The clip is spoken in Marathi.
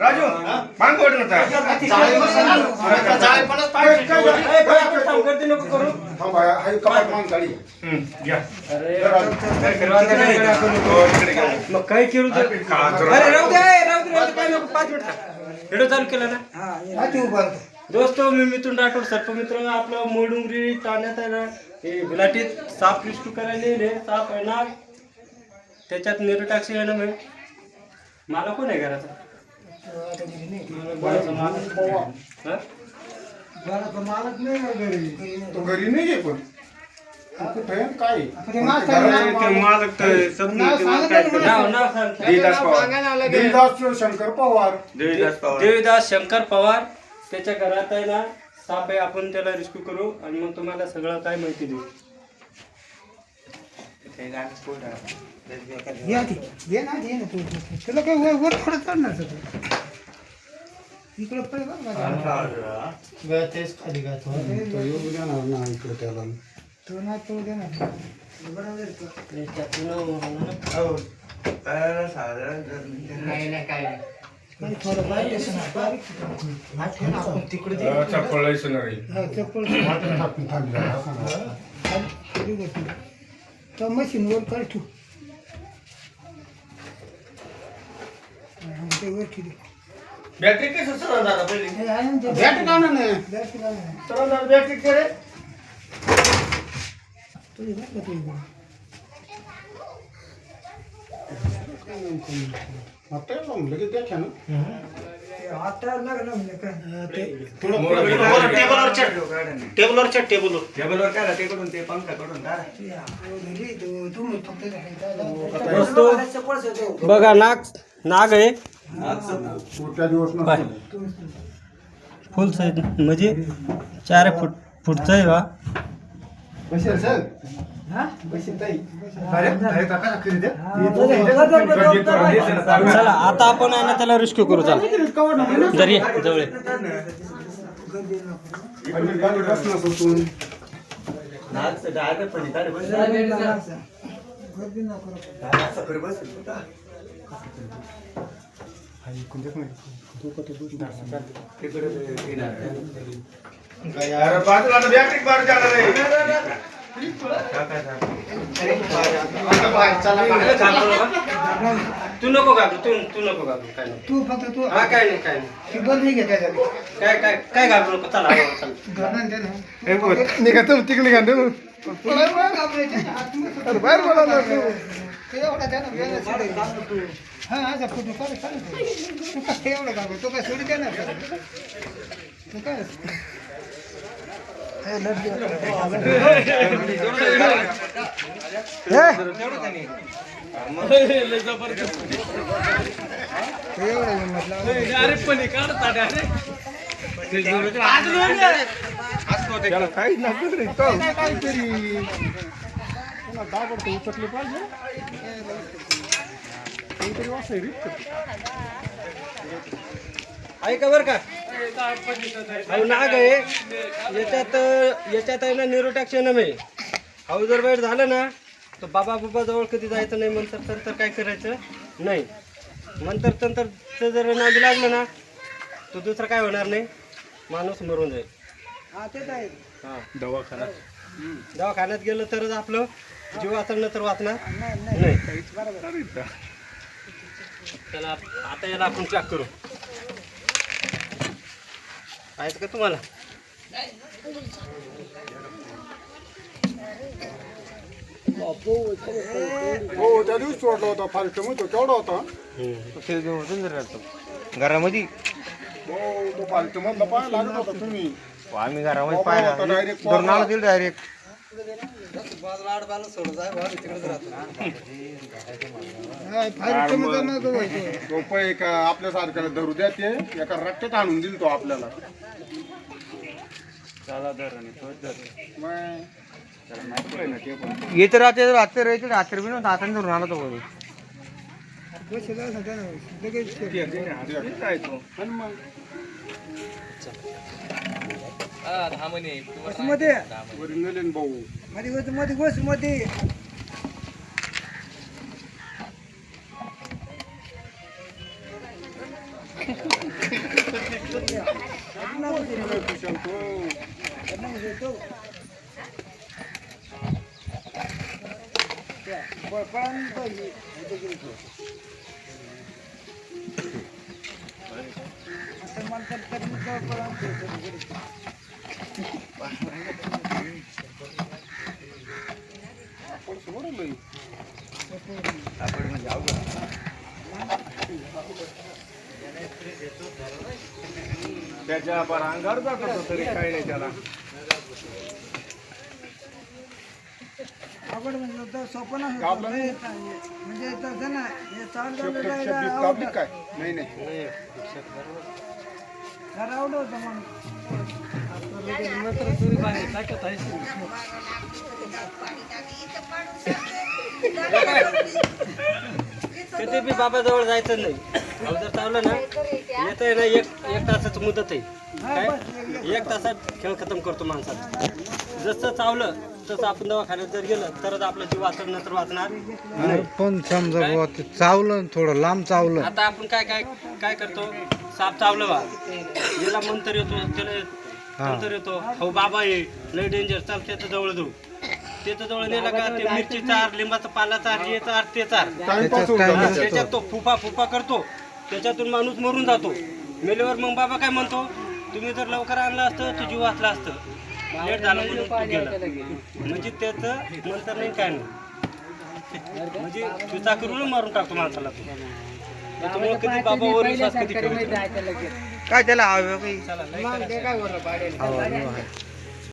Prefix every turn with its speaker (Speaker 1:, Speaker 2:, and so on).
Speaker 1: राजू मांग ओढलं
Speaker 2: मग काय केलं व्हिडिओ चालू केला ना दोस्त मी मिथून राठोड सर्पमित्र आपलं मोडुंगरी ठाण्यात आहे ना हे गुलाटीत साप रिस्क्यू करायला येईल साप आहे ना त्याच्यात निरोटाक्सी आहे ना मी मला कोण आहे घराचा
Speaker 3: मालक नाही
Speaker 1: तो घरी नाही आहे पण काय देवीदास शंकर पवार
Speaker 2: देवीदास शंकर पवार त्याच्या घरात आहे ना साप आहे आपण त्याला रिस्क्यू करू आणि मग तुम्हाला सगळं काय माहिती देऊ
Speaker 3: तुला काय वर थोडं चढणार इकडं तेच खाली तो ना तो देणार मशीन वर कर ठेवू
Speaker 1: बॅटरी कसं सरणार
Speaker 3: बॅटरी लावणार नाही
Speaker 1: सरणार बॅटरी करे लगेच द्या ना
Speaker 3: आता लागलं म्हणजे काय
Speaker 1: टेबलवर काय तिकडून ते पंखा कडून
Speaker 2: बघा नाग आहे फुल साईज म्हणजे 4 फूटचा आहे बा चला आता आपण आहे ना त्याला रिस्क्यू करू चला जरी जवळ
Speaker 1: बाजूला बॅटरी बार जाणार आहे
Speaker 2: तू नको घाबरू तू नको घाबरू काय नाही
Speaker 3: तू फक्त तू
Speaker 2: हा काय नाही
Speaker 3: बंद नाही घेता
Speaker 2: काय काय काय घाबरू नको चला
Speaker 1: निघा तू तिकडे निघा बाहेर बोला
Speaker 3: हा फोटो काढ एवढं घाबरू तो काय सोडी देणार तू काय
Speaker 1: काही नाही काहीतरी उचलले पाहिजे
Speaker 2: ऐका बरं का नाग आहे याच्यात आहे ना निरोटॅक्शन आहे हाऊ जर वाईट झालं ना तर बाबा जवळ कधी जायचं नाही नंतर काय करायचं नाही नंतर जर नादी लागलं ना तर दुसरं काय होणार नाही माणूस मरून जाईल हां दवाखान्यात गेलं तरच आपलं जीव वाचणं तर वाचणार नाही त्याला आता याला आपण चेक करू पाहिजे का तुम्हाला
Speaker 1: हो त्या दिवशी सोडला होता फाल्ट तो केवढा होता
Speaker 4: घरामध्ये
Speaker 1: हो तो फाल्ट मधला पाय लागत होता तुम्ही
Speaker 4: आम्ही घरामध्ये पाहिला धरून आलो तिला डायरेक्ट
Speaker 1: आपल्या सारख्याला धरू द्या ते एका रट्ट्यात आणून दिल तो आपल्याला
Speaker 4: येते राहते रात्री बी नव्हतं आता धरून आला तो बोलू
Speaker 3: मध्ये
Speaker 1: तरी नाही खुशाल तो. आपण सोडलं नाही.
Speaker 5: त्याच्या आपण अंगावर जात होतो तरी काही नाही त्याला.
Speaker 3: आवड म्हणजे तर सोपं नसतं.
Speaker 1: कापलं नाही?
Speaker 3: म्हणजे तसं ना हे चाल
Speaker 1: शेपटी कापली काय? नाही नाही.
Speaker 3: आवड होतं मग
Speaker 2: नंतर तुरी बाहेर टाकत आहे. कधी बी बाबाजवळ जायचं नाही. अहो जर चावलं ना येतं आहे ना एक तासाची मुदत आहे. काय 1 तासात खेळ खतम करतो माणसाचा. जसं चावलं तसं आपण दवाखान्यात जर गेलं तरच आपला जीव वाचणार नंतर वाचणार नाही.
Speaker 6: पण समजा बुवा ते चावलं थोडं लांब चावलं
Speaker 2: आता आपण काय करतो. साप चावलं बा याला मंतर येतो त्याला नंतर येतो. हो बाबा ये लय डेंजर चाल त्याच्या जवळ जाऊ. त्याच्या जवळ नेला का ते मिरची चार लिंबाचा पाला चार हे चार ते चार
Speaker 1: टाइमपास होऊन जातो.
Speaker 2: त्याच्यात तो फुफा करतो. त्याच्यातून माणूस मरून जातो. मेल्यावर मग बाबा काय म्हणतो तुम्ही जर लवकर आणलं असतं तर जीव वाचला असतं. लेट झालं म्हणून तू गेला. म्हणजे त्याचं नंतर नाही काय नाही. म्हणजे तुझा करून मारून टाकतो माणसाला तो. त्याच्यामुळे कधी बाबावर विश्वास कधी ठेवायचा नाही.
Speaker 4: काय त्याला हवं काही
Speaker 2: चला लय करायचं.
Speaker 6: आवड आहे.